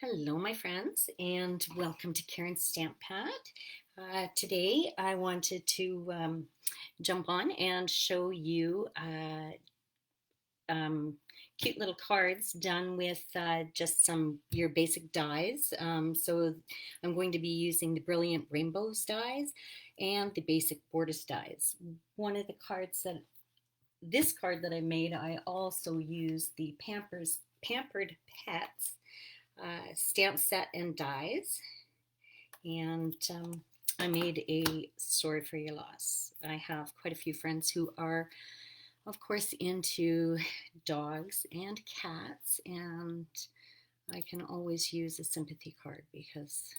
Hello, my friends, and welcome to Karen's Stamp Pad. Today, I wanted to jump on and show you um, cute little cards done with just your basic dies. So I'm going to be using the Brilliant Rainbows dies and the basic Borders dies. One of the cards this card that I made, I also used the Pampered Pets stamp set and dies, and I made a Sorry for Your Loss. I have quite a few friends who are, of course, into dogs and cats, and I can always use a sympathy card because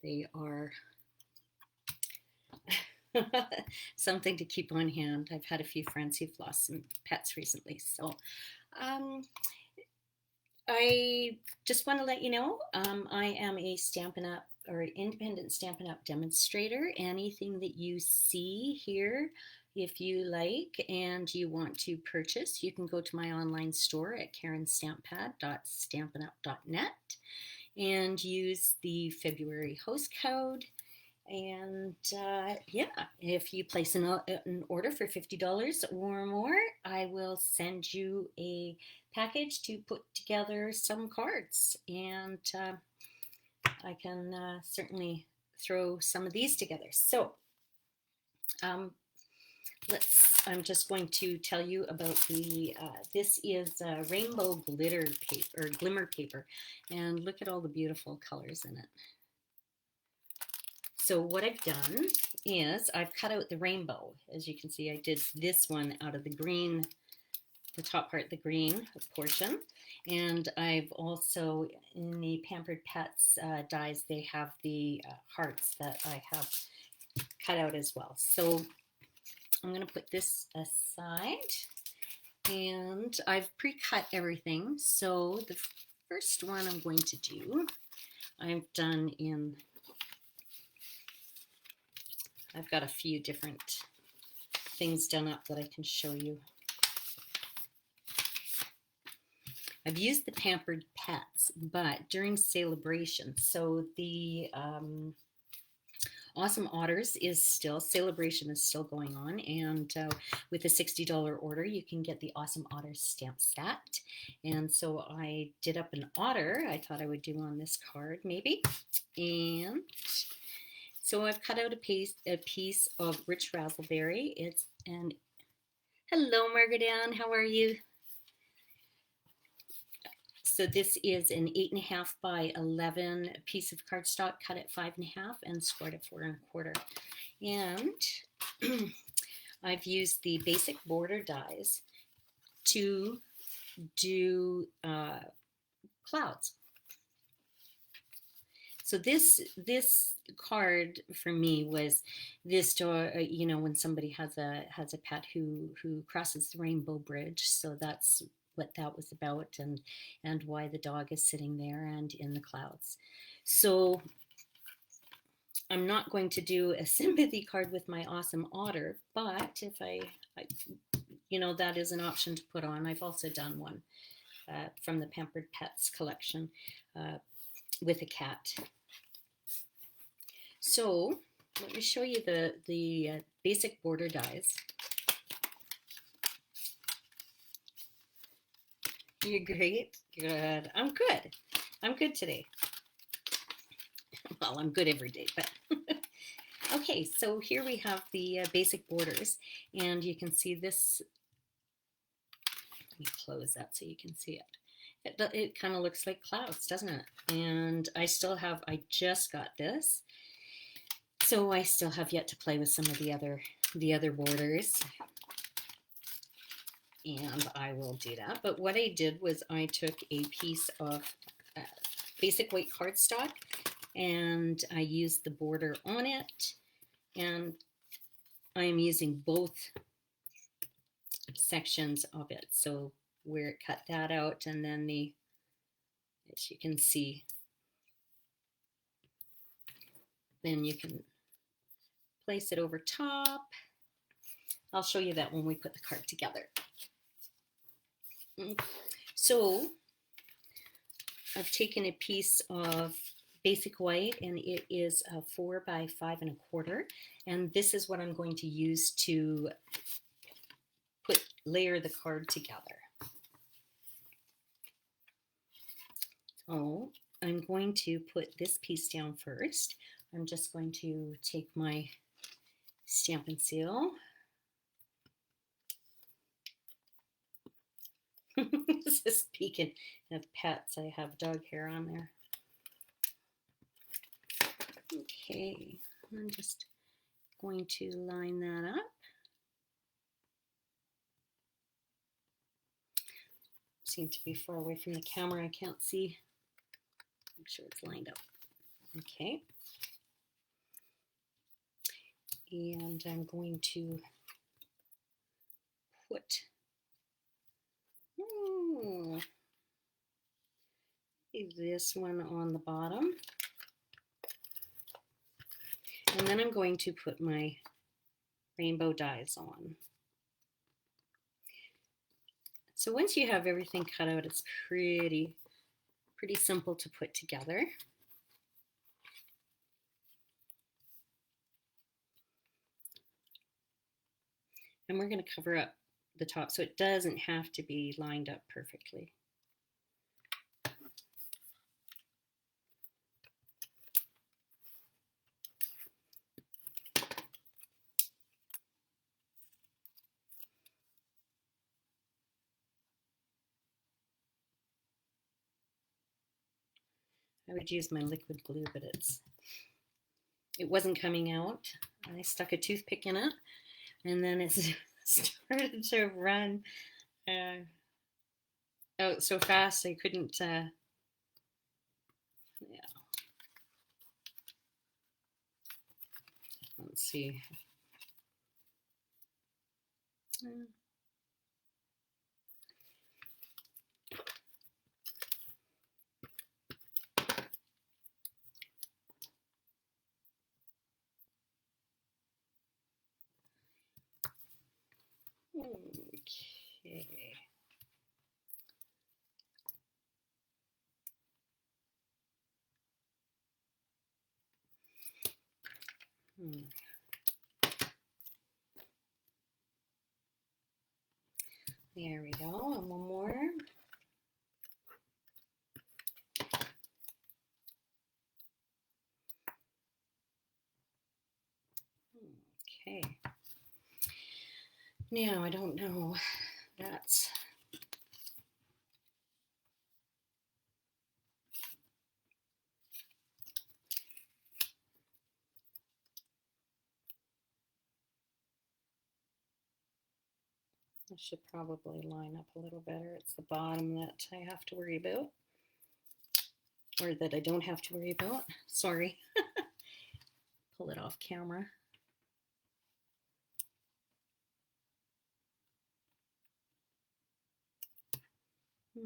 they are something to keep on hand. I've had a few friends who've lost some pets recently, so I just want to let you know I am a Stampin' Up! Or independent Stampin' Up! Demonstrator. Anything that you see here, if you like and you want to purchase, you can go to my online store at karenstamppad.stampinup.net and use the February host code. And yeah, if you place an order for $50 or more, I will send you a package to put together some cards. And I can certainly throw some of these together. So um, I'm just going to tell you about this is rainbow glitter paper, or glimmer paper. And look at all the beautiful colors in it. So what I've done is I've cut out the rainbow. As you can see, I did this one out of the green, the top part, the green portion. And I've also, in the Pampered Pets dies, they have the hearts that I have cut out as well. So I'm going to put this aside. And I've pre-cut everything. So the first one I'm going to do, I've done in... I've got a few different things done up that I can show you. I've used the Pampered Pets, but during celebration. So the Awesome Otters celebration is still going on. And with a $60 order, you can get the Awesome Otters stamp set. And so I did up an otter. I thought I would do on this card maybe. And so I've cut out a piece of rich raspberry. Hello, Margaret Ann, how are you? So this is an 8.5 by 11 piece of cardstock, cut at 5.5 and scored at 4.25. And I've used the basic border dies to do clouds. So this card for me was this door, when somebody has a pet who crosses the rainbow bridge. So that's what that was about, and why the dog is sitting there and in the clouds. So I'm not going to do a sympathy card with my awesome otter, but if I that is an option to put on. I've also done one from the Pampered Pets collection with a cat. So let me show you the basic border dies. You're great. Good. I'm good. I'm good today. Well, I'm good every day, but okay. So here we have the basic borders, and you can see this. Let me close that so you can see it. It kind of looks like clouds, doesn't it? And I just got this. So I still have yet to play with some of the other borders, and I will do that. But what I did was I took a piece of basic white cardstock, and I used the border on it, and I am using both sections of it. So where it cut that out, and then as you can see, then you can place it over top. I'll show you that when we put the card together. So I've taken a piece of basic white, and it is a 4 by 5 1/4, and this is what I'm going to use to layer the card together. So I'm going to put this piece down first. I'm just going to take my stamp and seal. Speaking of pets, I have dog hair on there. Okay, I'm just going to line that up. Seem to be far away from the camera. I can't see. Make sure it's lined up. Okay. And I'm going to put this one on the bottom. And then I'm going to put my rainbow dies on. So once you have everything cut out, it's pretty simple to put together. And we're going to cover up the top so it doesn't have to be lined up perfectly. I would use my liquid glue, but it wasn't coming out. I stuck a toothpick in it, and then it started to run out so fast I couldn't. Yeah. Let's see. Okay. There we go, and one more. Okay. Now, I don't know, that's I should probably line up a little better. It's the bottom that I have to worry about, or that I don't have to worry about. Sorry. Pull it off camera.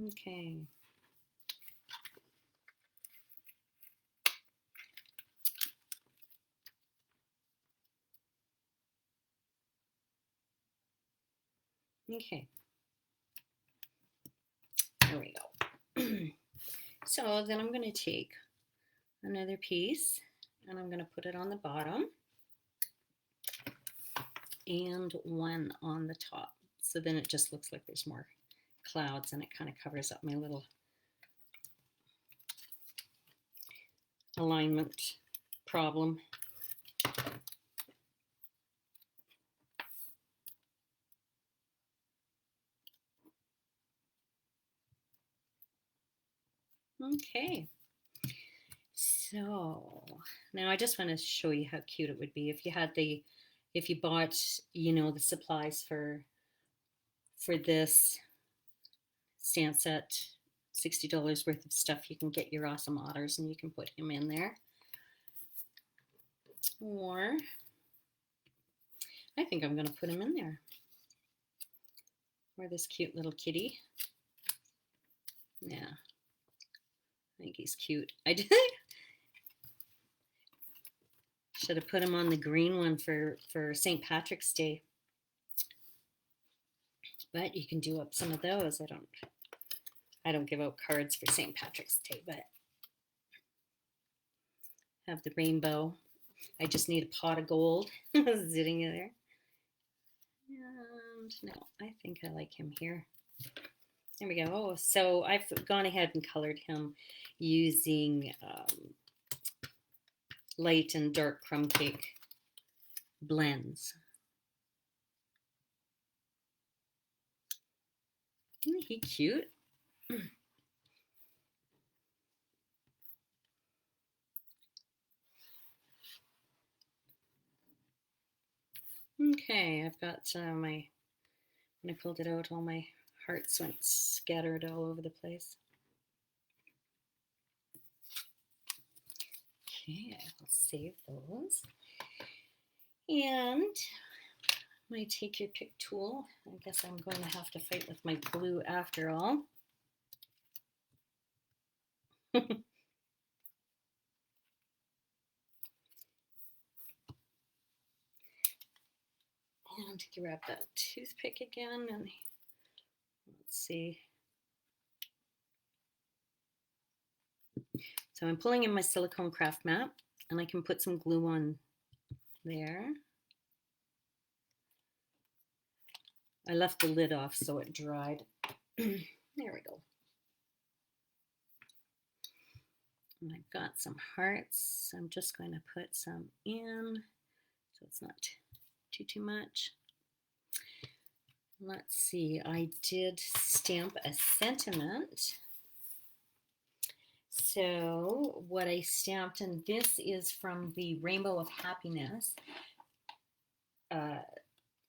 Okay. Okay. There we go. So then I'm going to take another piece and I'm going to put it on the bottom and one on the top. So then it just looks like there's more clouds and it kind of covers up my little alignment problem. Okay, so now I just want to show you how cute it would be if you bought, you know, the supplies for this stamp set, $60 worth of stuff. You can get your awesome otters and you can put him in there. Or I think I'm going to put him in there. Or this cute little kitty. Yeah, I think he's cute. I did. Should have put him on the green one for St. Patrick's Day. But you can do up some of those. I don't I don't give out cards for St. Patrick's Day, but have the rainbow. I just need a pot of gold sitting in there. And no, I think I like him here. There we go. Oh, so I've gone ahead and colored him using light and dark crumb cake blends. Isn't he cute? Okay, I've got when I pulled it out, all my hearts went scattered all over the place. Okay, I will save those. And my take your pick tool. I guess I'm going to have to fight with my glue after all. And grab that toothpick again and let's see. So I'm pulling in my silicone craft mat and I can put some glue on there. I left the lid off so it dried. There we go. And I've got some hearts. I'm just going to put some in so it's not too much. Let's see, I did stamp a sentiment. So what I stamped, and this is from the Rainbow of Happiness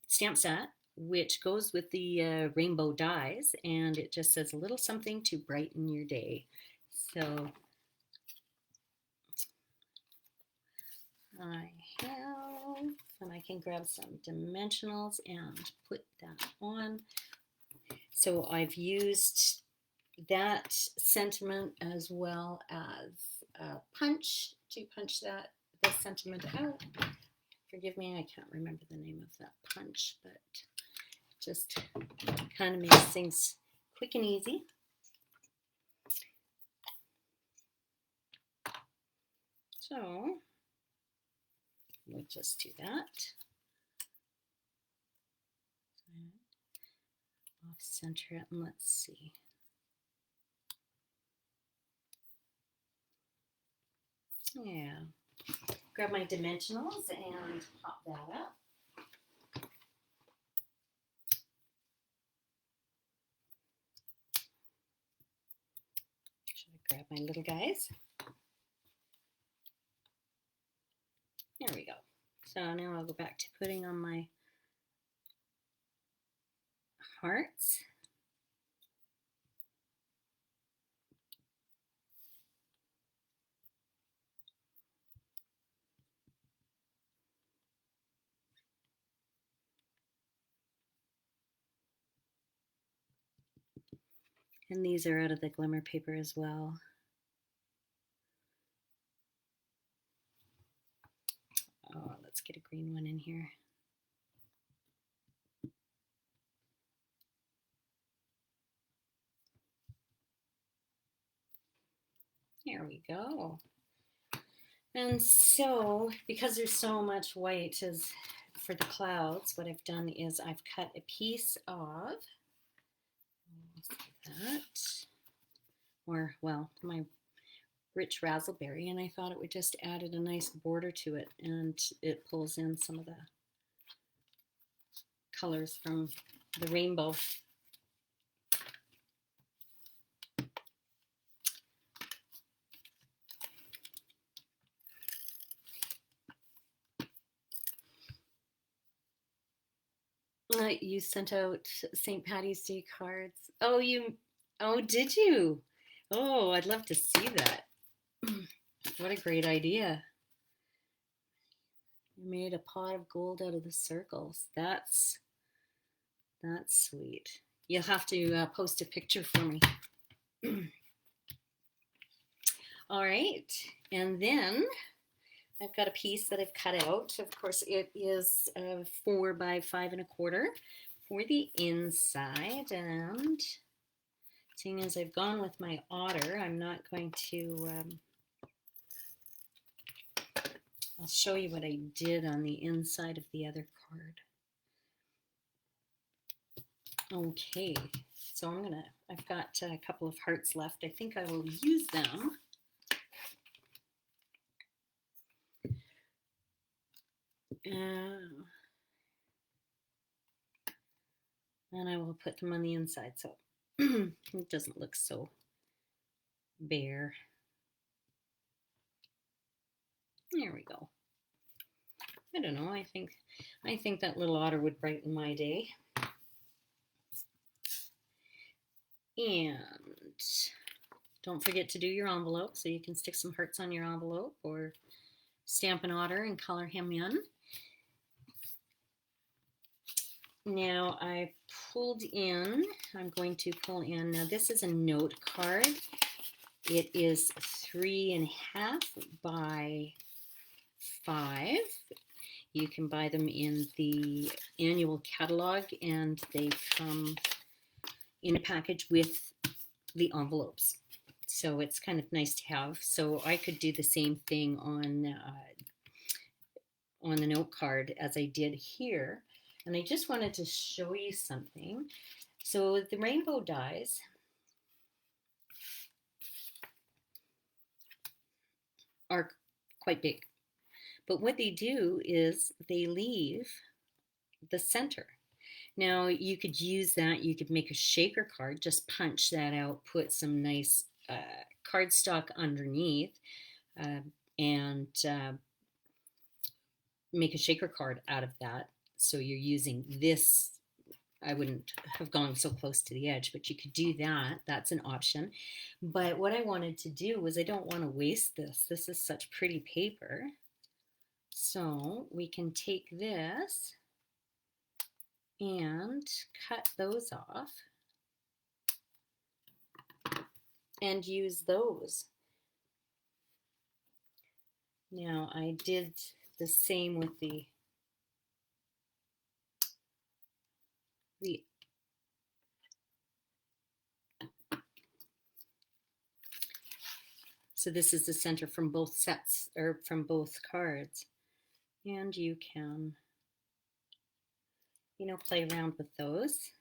stamp set, which goes with the rainbow dies, and it just says a little something to brighten your day. So I have, and I can grab some dimensionals and put that on. So I've used that sentiment as well as punch to punch this sentiment out. Forgive me, I can't remember the name of that punch, but just kind of makes things quick and easy. So we'll just do that. Off center it, and let's see. Yeah. Grab my dimensionals and pop that up. Should I grab my little guys? There we go. So now I'll go back to putting on my hearts. And these are out of the glimmer paper as well. Oh, let's get a green one in here. There we go. And so, because there's so much white as for the clouds, what I've done is I've cut a piece of that, or well, my rich raspberry, and I thought it would just added a nice border to it, and it pulls in some of the colors from the rainbow. You sent out St. Patty's Day cards. Oh, did you? Oh, I'd love to see that. What a great idea. You made a pot of gold out of the circles. That's sweet. You'll have to post a picture for me. All right, and then I've got a piece that I've cut out. Of course, it is 4 by 5 1/4 for the inside, and Seeing as I've gone with my otter, I'm not going to, I'll show you what I did on the inside of the other card. Okay, so I've got a couple of hearts left. I think I will use them. And I will put them on the inside so it doesn't look so bare. There we go. I don't know, I think that little otter would brighten my day. And don't forget to do your envelope, so you can stick some hearts on your envelope or stamp an otter and color him in. Now I pulled in, I'm going to pull in, now this is a note card. It is 3.5 by 5. You can buy them in the annual catalog, and they come in a package with the envelopes. So it's kind of nice to have. So I could do the same thing on the note card as I did here. And I just wanted to show you something. So the rainbow dies are quite big. But what they do is they leave the center. Now you could use that, you could make a shaker card, just punch that out, put some nice cardstock underneath, and make a shaker card out of that. So you're using this, I wouldn't have gone so close to the edge, but you could do that. That's an option. But what I wanted to do was, I don't want to waste this. This is such pretty paper. So we can take this and cut those off and use those. Now I did the same with the so this is the center from both sets, or from both cards. And you can, you know, play around with those.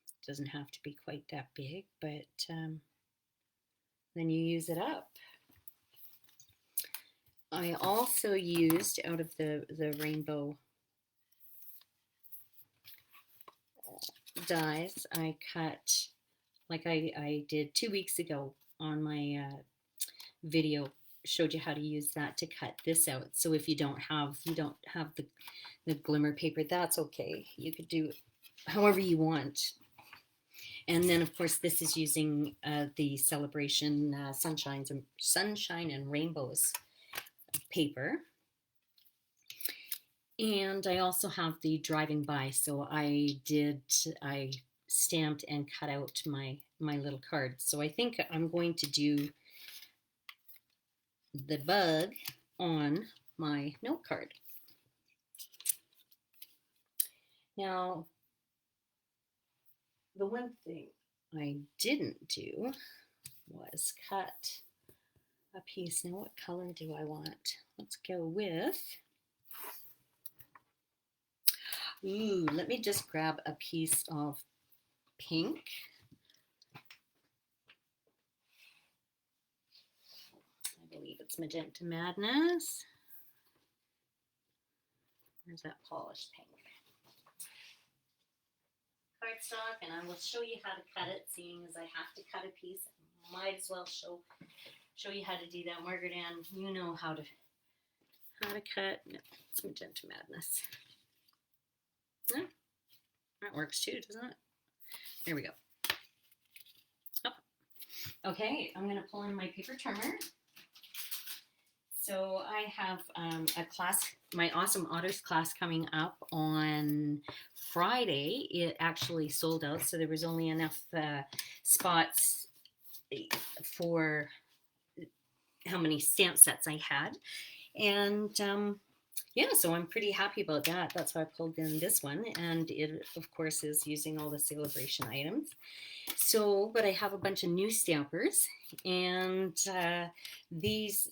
It doesn't have to be quite that big, but then you use it up. I also used, out of the rainbow dies, I cut, like I did 2 weeks ago on my video, showed you how to use that to cut this out. So if you don't have the glimmer paper, that's okay. You could do it however you want. And then of course this is using the Celebration Sunshine and Rainbows paper. And I also have the Driving By, so I stamped and cut out my little card. So I think I'm going to do the bug on my note card. Now, the one thing I didn't do was cut a piece. Now, what color do I want? Let's go with, let me just grab a piece of pink. I believe it's Magenta Madness. Where's that polished pink? Cardstock, and I will show you how to cut it, seeing as I have to cut a piece. I might as well show you how to do that. Margaret Ann, you know how to cut. No, it's Magenta Madness. Yeah, that works too, doesn't it? There we go. Oh. Okay, I'm going to pull in my paper trimmer. So I have a class, my Awesome Otters class, coming up on Friday. It actually sold out, so there was only enough spots for how many stamp sets I had. And yeah, so I'm pretty happy about that. That's why I pulled in this one. And it, of course, is using all the celebration items. So, but I have a bunch of new stampers, and these,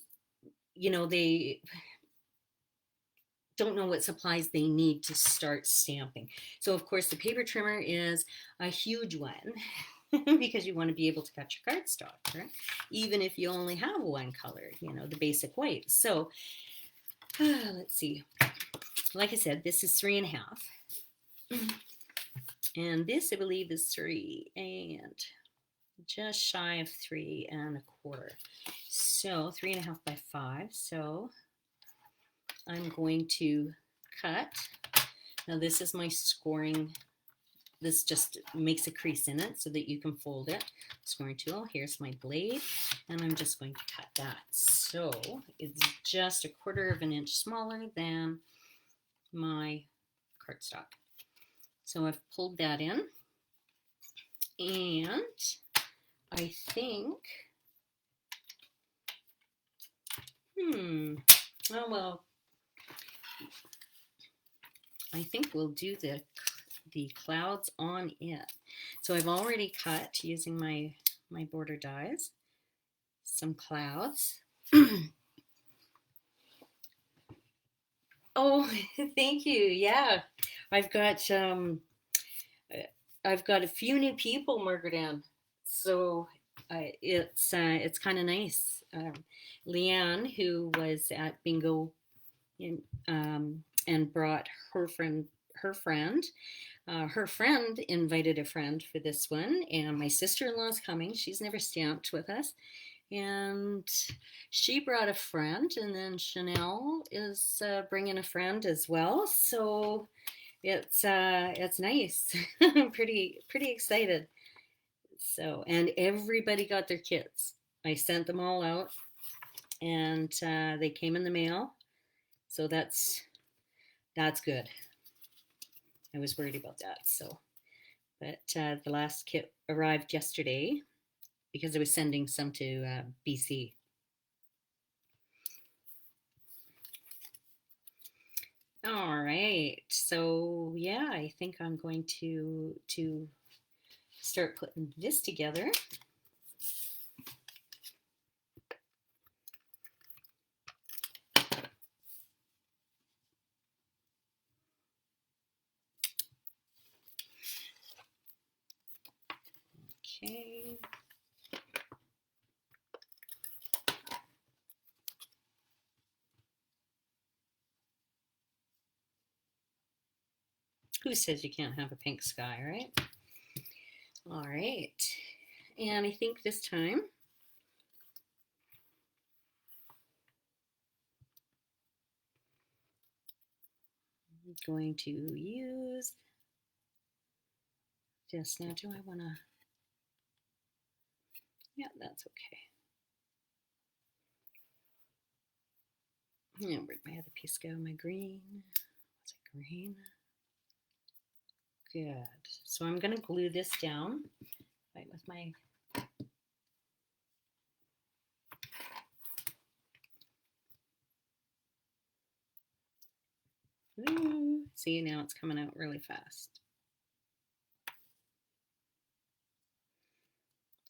they don't know what supplies they need to start stamping. So, of course, the paper trimmer is a huge one because you want to be able to cut your cardstock, right? Even if you only have one color, the basic white. So, let's see. Like I said, this is 3.5. And this, I believe, is 3 and just shy of 3.25. So 3.5 by 5. So I'm going to cut. Now this is my scoring. This just makes a crease in it so that you can fold it. Scoring tool. Here's my blade, and I'm just going to cut that. So it's just 1/4 inch smaller than my cardstock. So I've pulled that in, and I think, oh well, I think we'll do the clouds on it. So I've already cut using my border dies some clouds. Oh, thank you. Yeah, I've got a few new people, Margaret Ann. So it's kind of nice. Leanne, who was at bingo and brought her friend. Her friend invited a friend for this one, and my sister-in-law's coming. She's never stamped with us, and she brought a friend, and then Chanel is bringing a friend as well. So it's nice. I'm pretty excited. So, and everybody got their kits. I sent them all out, and they came in the mail. So that's good. I was worried about that. So, but the last kit arrived yesterday because I was sending some to BC. All right. So yeah, I think I'm going to start putting this together. Okay. Who says you can't have a pink sky, right? All right. And I think this time I'm going to use this. Now, do I want to? Yeah, that's okay. Yeah, where'd my other piece go? My green. Was it green? Good. So I'm going to glue this down right with my see, now it's coming out really fast.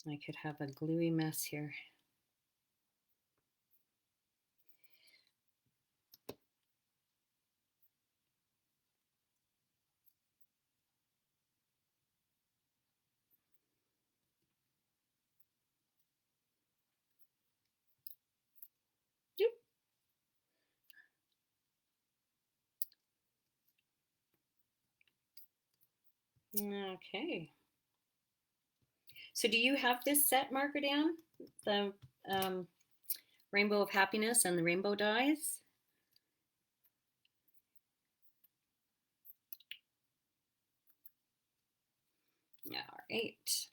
I could have a gluey mess here. Okay. So do you have this set, Margaret Ann? The Rainbow of Happiness and the rainbow dies? All right.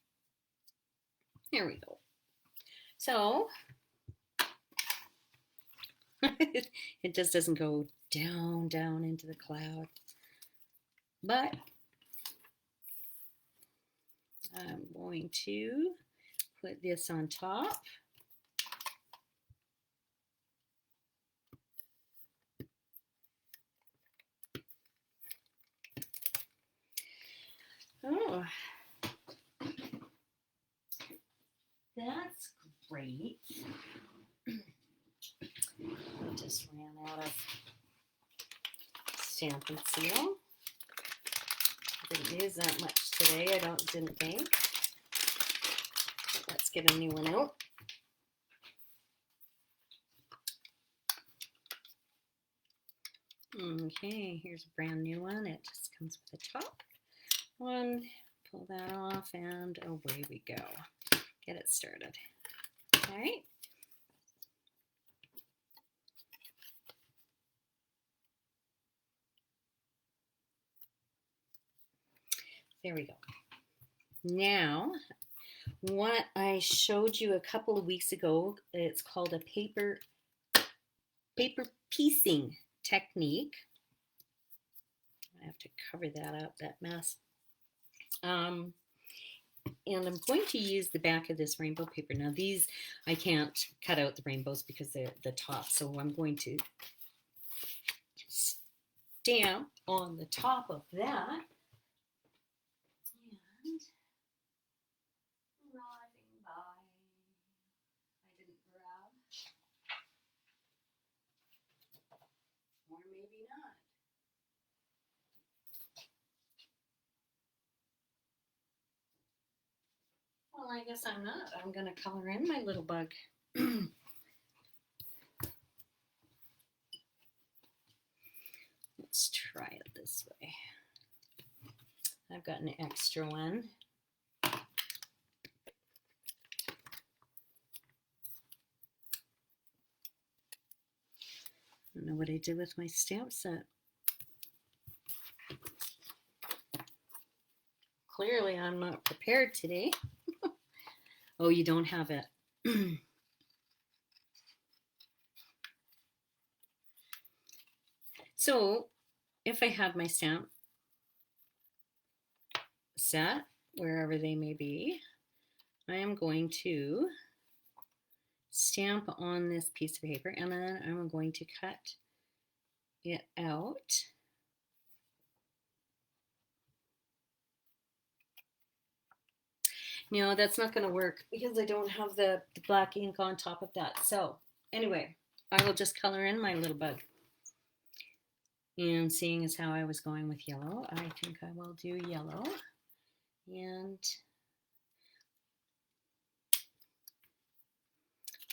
Here we go. So it just doesn't go down into the cloud. But I'm going to put this on top. So that's great. I just ran out of stamp and seal. Didn't use that much today, didn't think. Let's get a new one out. Okay, here's a brand new one. It just comes with a top one. Pull that off and away we go. Get it started. All right. There we go. Now, what I showed you a couple of weeks ago, it's called a paper piecing technique. I have to cover that up, that mess. And I'm going to use the back of this rainbow paper. Now these, I can't cut out the rainbows because they're the top, so I'm going to stamp on the top of that. And arriving by, I didn't grab, or maybe not. Well, I guess I'm not. I'm going to color in my little bug. Let's try it this way. I've got an extra one. I don't know what I did with my stamp set. Clearly, I'm not prepared today. Oh, you don't have it. So, if I have my stamp set, wherever they may be, I am going to stamp on this piece of paper, and then I'm going to cut it out. No, that's not going to work because I don't have the black ink on top of that. So anyway, I will just color in my little bug. And seeing as how I was going with yellow, I think I will do yellow. And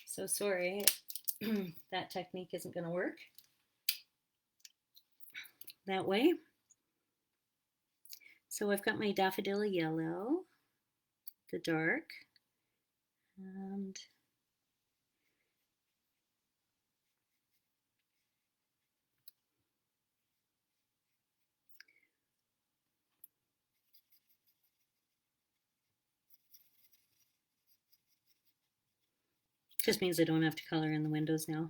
so sorry, that technique isn't going to work that way. So I've got my daffodil yellow, the dark, and just means I don't have to color in the windows now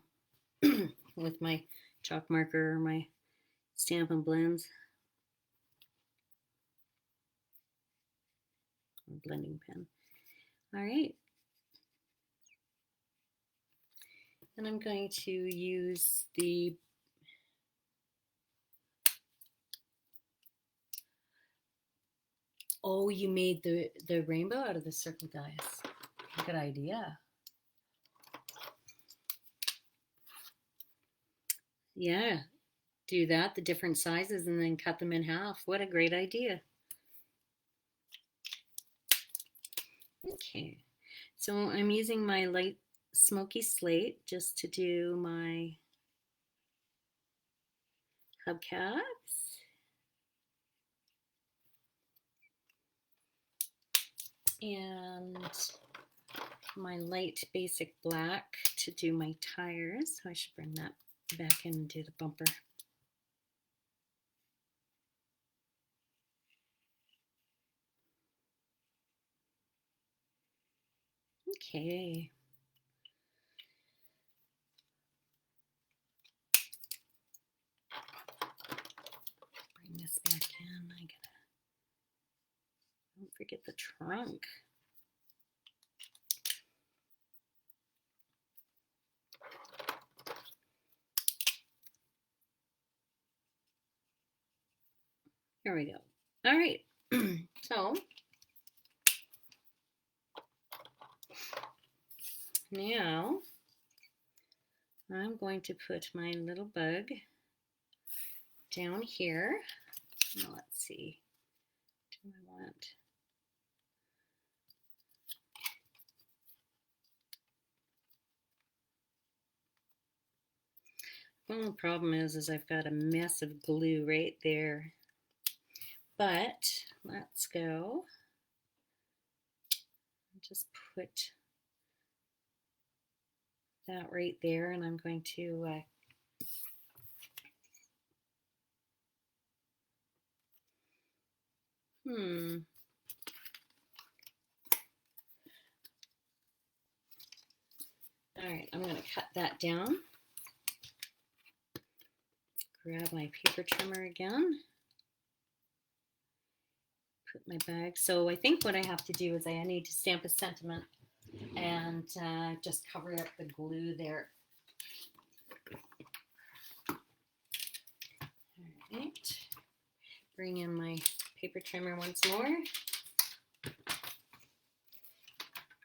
with my chalk marker or my Stampin' Blends or blending pen. All right. And I'm going to use the oh, you made the rainbow out of the circle dies. Good idea. Yeah, do that, the different sizes, and then cut them in half. What a great idea. Okay, so I'm using my light smoky slate just to do my hubcaps. And my light basic black to do my tires. So I should bring that back in and do the bumper. Okay. Bring this back in. Don't forget the trunk. There we go. All right. So now I'm going to put my little bug down here. Now let's see. Do I want... Well, the problem is I've got a mess of glue right there. But let's go. Just put that right there, and I'm going to All right, I'm going to cut that down. Grab my paper trimmer again. Put my bag. So I think what I have to do is I need to stamp a sentiment and just cover up the glue there. All right. Bring in my paper trimmer once more.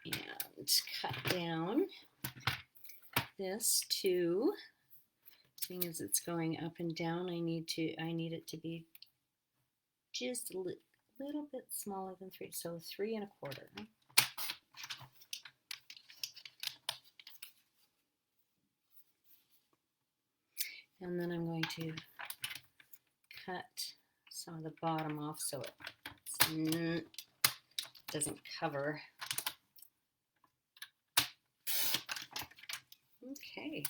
And cut down this too. Seeing as it's going up and down, I need it to be just a little bit smaller than 3, so 3 1/4. And then I'm going to cut some of the bottom off so it doesn't cover. Okay.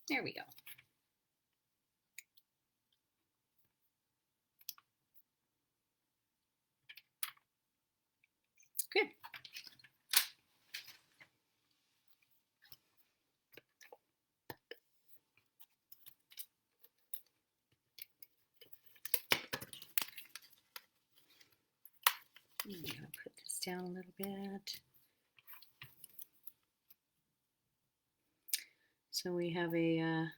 There we go. Good. I'm going to put this down a little bit. So we have a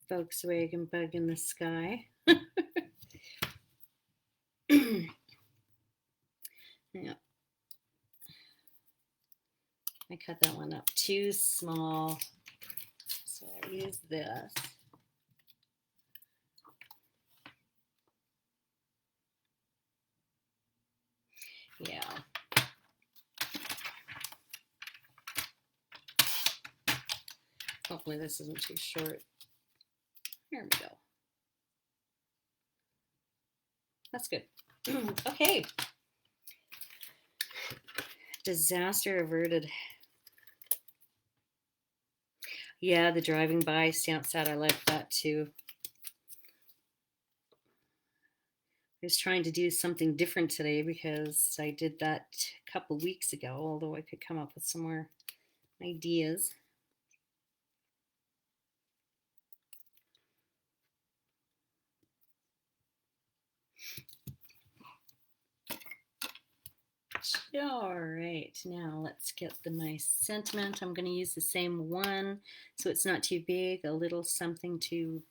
Volkswagen bug in the sky. Yeah. I cut that one up too small, so I use this. Yeah. Hopefully this isn't too short. There we go. That's good. Okay. Disaster averted. Yeah, the driving by stamp set, I like that too. I was trying to do something different today because I did that a couple weeks ago, although I could come up with some more ideas. All right, now let's get my sentiment. I'm going to use the same one so it's not too big, a little something to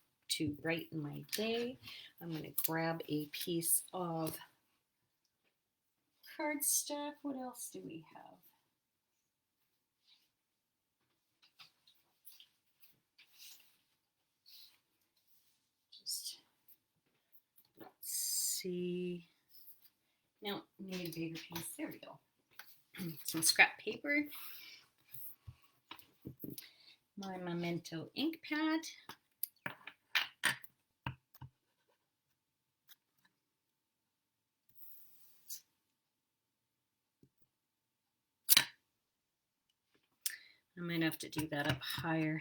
brighten my day. I'm going to grab a piece of cardstock. What else do we have? Just let's see. No, need a bigger piece. There we go. Some scrap paper. My Memento ink pad. I might have to do that up higher.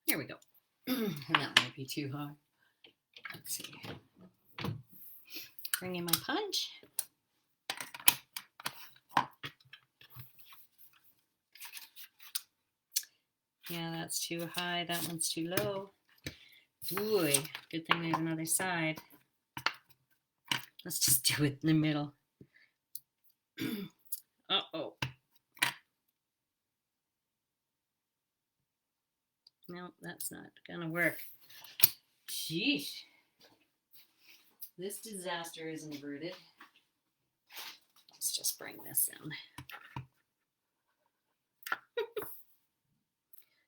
There we go. That might be too high. Let's see. Bring in my punch. Yeah, that's too high. That one's too low. Boy, good thing there's another side. Let's just do it in the middle. Uh-oh. No, that's not gonna work. Sheesh. This disaster is inverted. Let's just bring this in.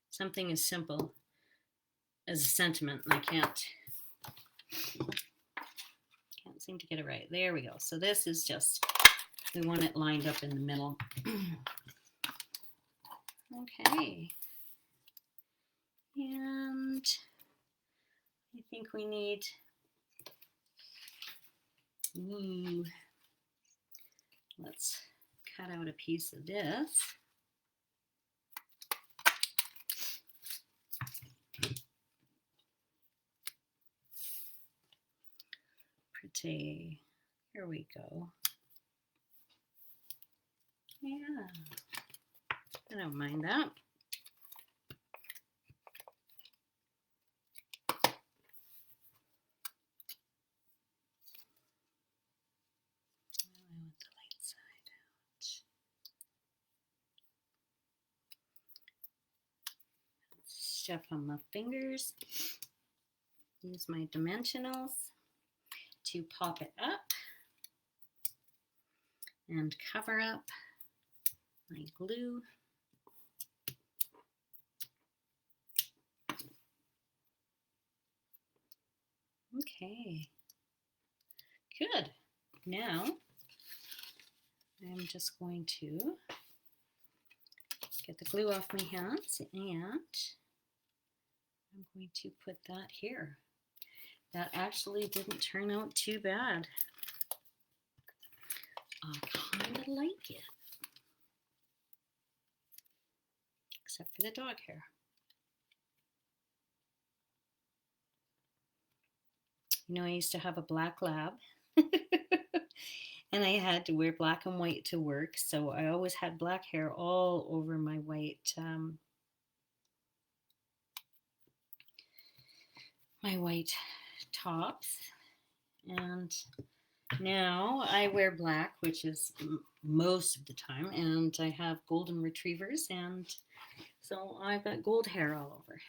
Something as simple as a sentiment, and I can't seem to get it right. There we go. So this is just, we want it lined up in the middle. Okay. And I think we need, let's cut out a piece of this. Pretty, here we go. Yeah, I don't mind that. I want the light side out. Stuff on my fingers. Use my dimensionals to pop it up and cover up my glue. Okay, good. Now I'm just going to get the glue off my hands, and I'm going to put that here. That actually didn't turn out too bad. I kind of like it. Except for the dog hair. You know, I used to have a black lab. And I had to wear black and white to work, so I always had black hair all over my white tops. And now I wear black, which is most of the time, and I have golden retrievers, and so I've got gold hair all over.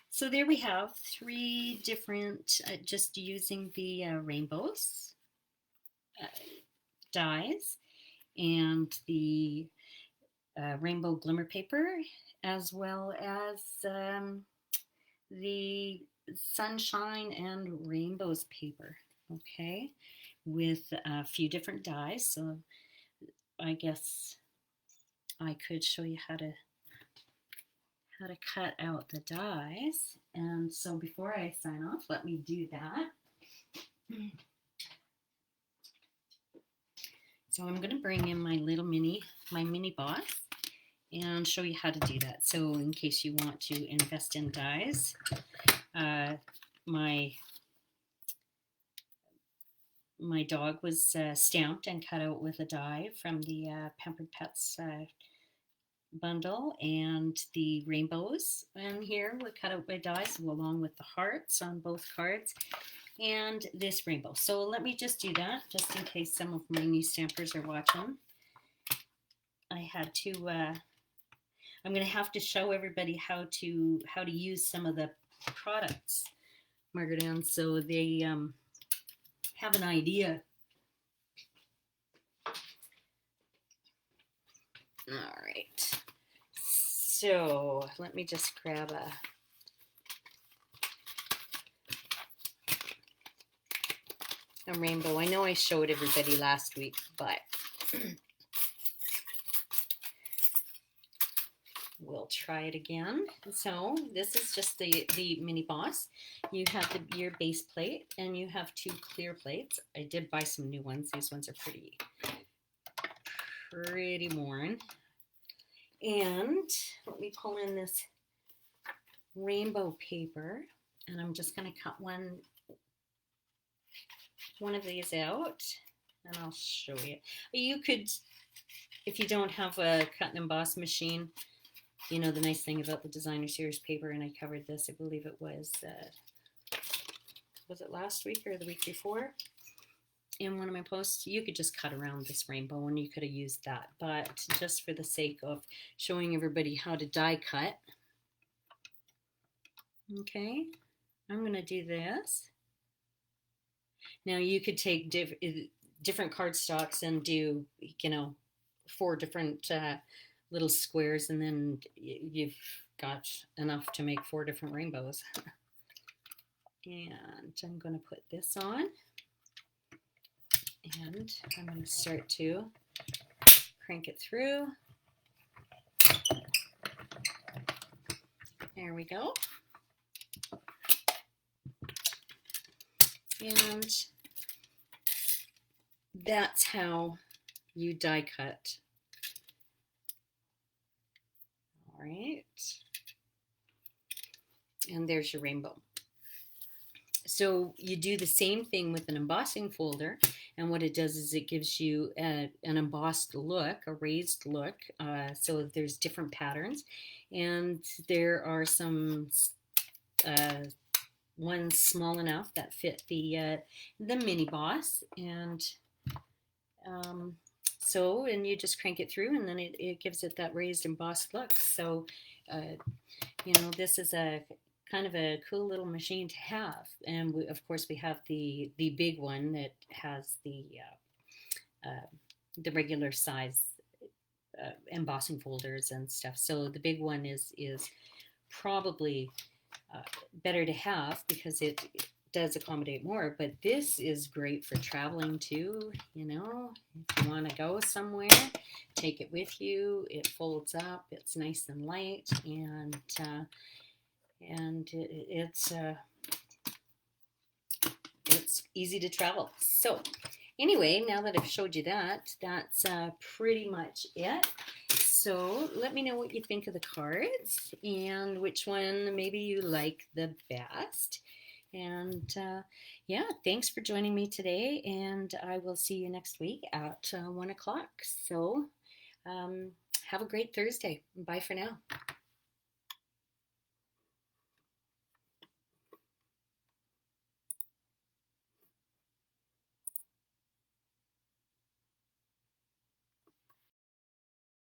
So there we have 3 different, just using the rainbows dies and the rainbow glimmer paper, as well as the sunshine and rainbows paper, okay, with a few different dies. So I guess I could show you how to cut out the dies. And so before I sign off, let me do that. So I'm going to bring in my mini boss and show you how to do that. So in case you want to invest in dies, my dog was stamped and cut out with a die from the Pampered Pets bundle, and the rainbows in here were cut out by dies along with the hearts on both cards, and this rainbow. So let me just do that, just in case some of my new stampers are watching. I had to, I'm going to have to show everybody how to use some of the products, Margaret Ann, so they have an idea. All right. So let me just grab a rainbow. I know I showed everybody last week, but we'll try it again. So this is just the mini boss. You have your base plate, and you have 2 clear plates. I did buy some new ones. These ones are pretty worn. And let me pull in this rainbow paper, and I'm just going to cut one of these out, and I'll show you. You could, if you don't have a cut and emboss machine, you know, the nice thing about the designer series paper, and I covered this, I believe it was it last week or the week before in one of my posts, you could just cut around this rainbow, and you could have used that. But just for the sake of showing everybody how to die cut, Okay, I'm going to do this. Now you could take different cardstocks and do, you know, 4 different little squares, and then you've got enough to make 4 different rainbows. And I'm going to put this on, and I'm going to start to crank it through. There we go. And that's how you die cut. All right. And there's your rainbow. So you do the same thing with an embossing folder, and what it does is it gives you an embossed look, a raised look. So there's different patterns, and there are some ones small enough that fit the mini boss, and and you just crank it through, and then it gives it that raised embossed look. So this is a kind of a cool little machine to have. And of course we have the big one that has the regular size embossing folders and stuff. So the big one is probably better to have because it does accommodate more. But this is great for traveling too. If you want to go somewhere, take it with you. It folds up. It's nice and light, and it's easy to travel. So anyway, now that I've showed you that, that's pretty much it. So let me know what you think of the cards and which one maybe you like the best. And yeah, thanks for joining me today, and I will see you next week at 1 o'clock. So have a great Thursday. Bye for now.